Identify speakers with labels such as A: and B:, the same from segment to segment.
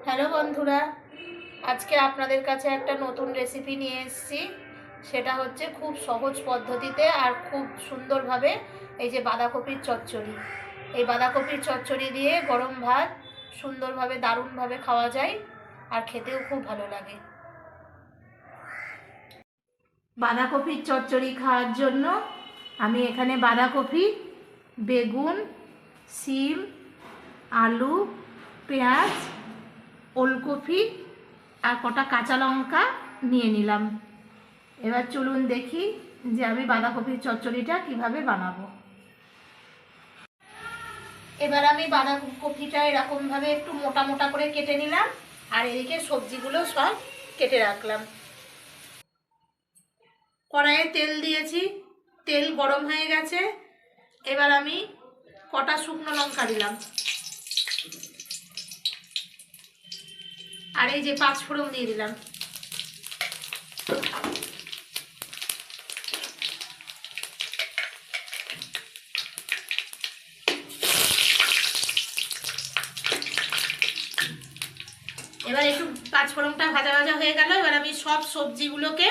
A: Hello বন্ধুরা, আজকে আপনাদের কাছে একটা নতুন রেসিপি নিয়ে এসেছি। সেটা হচ্ছে খুব সহজ পদ্ধতিতে আর খুব সুন্দরভাবে এই যে বাঁধাকপির চচ্চড়ি। এই বাঁধাকপির চচ্চড়ি দিয়ে গরম ভাত সুন্দরভাবে দারুণভাবে খাওয়া যায় আর খেতেও খুব ভালো লাগে। বাঁধাকপির চচ্চড়ি খাওয়ার জন্য আমি এখানে বাঁধাকপি, বেগুন, শিম, আলু, পেঁয়াজ, ওলকপি আর কটা কাঁচা লঙ্কা নিয়ে নিলাম। এবার চলুন দেখি যে আমি বাঁধাকপির চচ্চড়িটা কিভাবে বানাবো। এবার আমি বাঁধাকপিটা এরকমভাবে একটু মোটা মোটা করে কেটে নিলাম আর এদিকে সবজিগুলো সব কেটে রাখলাম। কড়াইয়ে তেল দিয়েছি, তেল গরম হয়ে গেছে। এবার আমি কটা শুকনো লঙ্কা দিলাম আর এই যে 5 ফোড়ন দিয়ে দিলাম। এবার একটু 5 ফোড়নটা ভাজা ভাজা হয়ে গেল। এবার আমি সব সবজিগুলোকে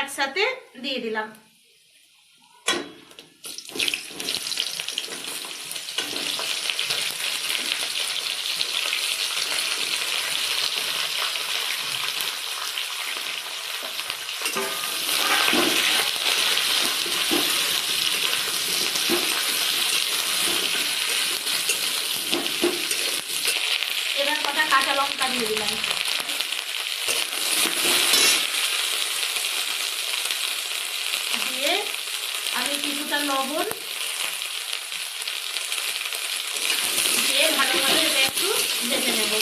A: একসাথে দিয়ে দিলাম। এবার কটা কাঁচা লঙ্কা দিয়ে দিলাম। দিয়ে আমি কিছুটা লবণ দিয়ে ভালোভাবে এটা একটু ভেজে নেব।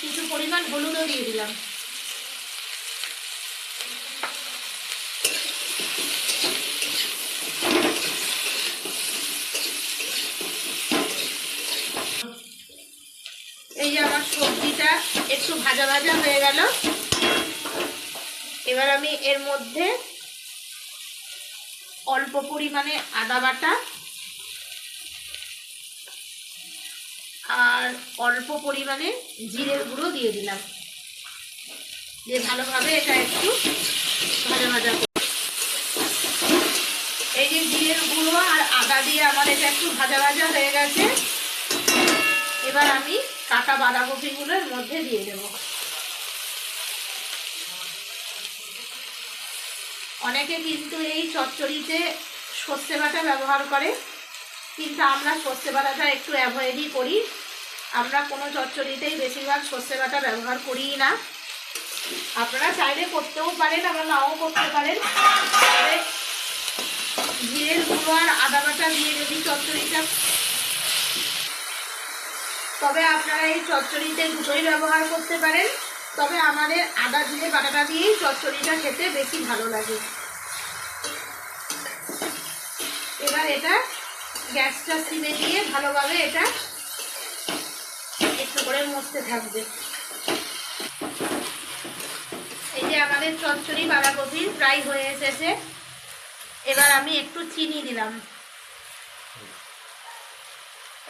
A: কিছু পরিমাণ হলুদও দিয়ে দিলাম। এই যে আমার সবজিটা একটু ভাজা ভাজা হয়ে গেল। এবার আমি এর মধ্যে অল্প পরিমাণে আদা বাটা আর অল্প পরিমাণে জিরের গুঁড়ো দিয়ে দিলাম। দিয়ে ভালোভাবে এটা একটু ভাজা ভাজা করব। এই যে জিরের গুঁড়ো আর আদা দিয়ে আমার এটা একটু ভাজা ভাজা হয়ে গেছে। এবার আমি কাটা বাঁধাকপিগুলোর মধ্যে দিয়ে দেব। অনেকে কিন্তু এই চচ্চড়িতে সর্ষে বাটা ব্যবহার করে, কিন্তু আমরা সর্ষে বাটাটা একটু অ্যাভয়েডই করি। আমরা কোনো চচ্চড়িতেই বেশিরভাগ সর্ষে বাটা ব্যবহার করি না। আপনারা চাইলে করতেও পারেন, আবার নাও করতে পারেন। তবে জিরের গুঁড়ো আর আদা বাটা দিয়ে যদি চচ্চড়িটা, তবে আপনারা এই চচ্চড়িতে দুটোই ব্যবহার করতে পারেন। তবে আমাদের আদা জিরে বাটাটা দিয়েই চচ্চড়িটা খেতে বেশি ভালো লাগে। এবার এটা গ্যাসটা সিমে দিয়ে ভালোভাবে এটা একটু করে মশতে থাকবে। এই যে আমাদের চচ্চড়ি বাঁধাকপি প্রায় হয়ে এসেছে। এবার আমি একটু চিনি দিলাম।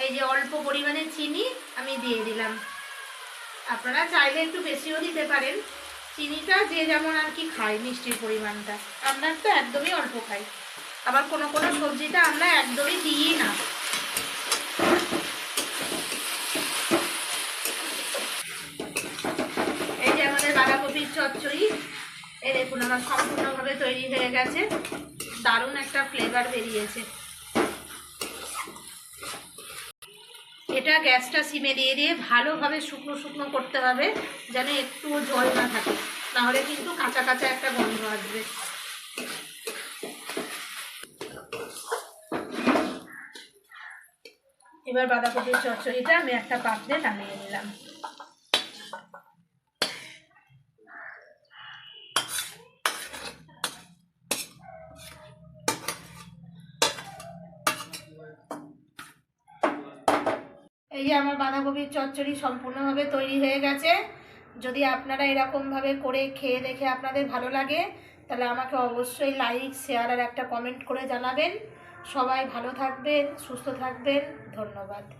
A: এই যে অল্প পরিমাণে চিনি আমি দিয়ে দিলাম। আপনারা চাইলে একটু বেশিও দিতে পারেন। চিনিটা যে যেমন আর কি খায়, মিষ্টির পরিমাণটা আমরা তো একদমই অল্প খাই। আবার কোনো কোনো সবজিটা আমরা একদমই দিই না। এই যে আমাদের বাঁধাকপির চচ্চড়ি এই দেখুন আমার সম্পূর্ণভাবে তৈরি হয়ে গেছে। দারুণ একটা ফ্লেভার বেরিয়েছে। এটা গ্যাসটা সিমে দিয়ে দিয়ে ভালোভাবে শুকনো শুকনো করতে হবে, যেন একটুও জল না থাকে, নাহলে কিন্তু কাঁচা কাঁচা একটা গন্ধ আসবে। এবার বাঁধাকপির চচ্চড়িটা আমি একটা পাত্রে নামিয়ে নিলাম। এই যে আমার বাঁধাকপির চচ্চড়ি সম্পূর্ণভাবে তৈরি হয়ে গেছে। যদি আপনারা এরকমভাবে করে খেয়ে দেখে আপনাদের ভালো লাগে, তাহলে আমাকে অবশ্যই লাইক, শেয়ার আর একটা কমেন্ট করে জানাবেন। সবাই ভালো থাকবেন, সুস্থ থাকবেন। ধন্যবাদ।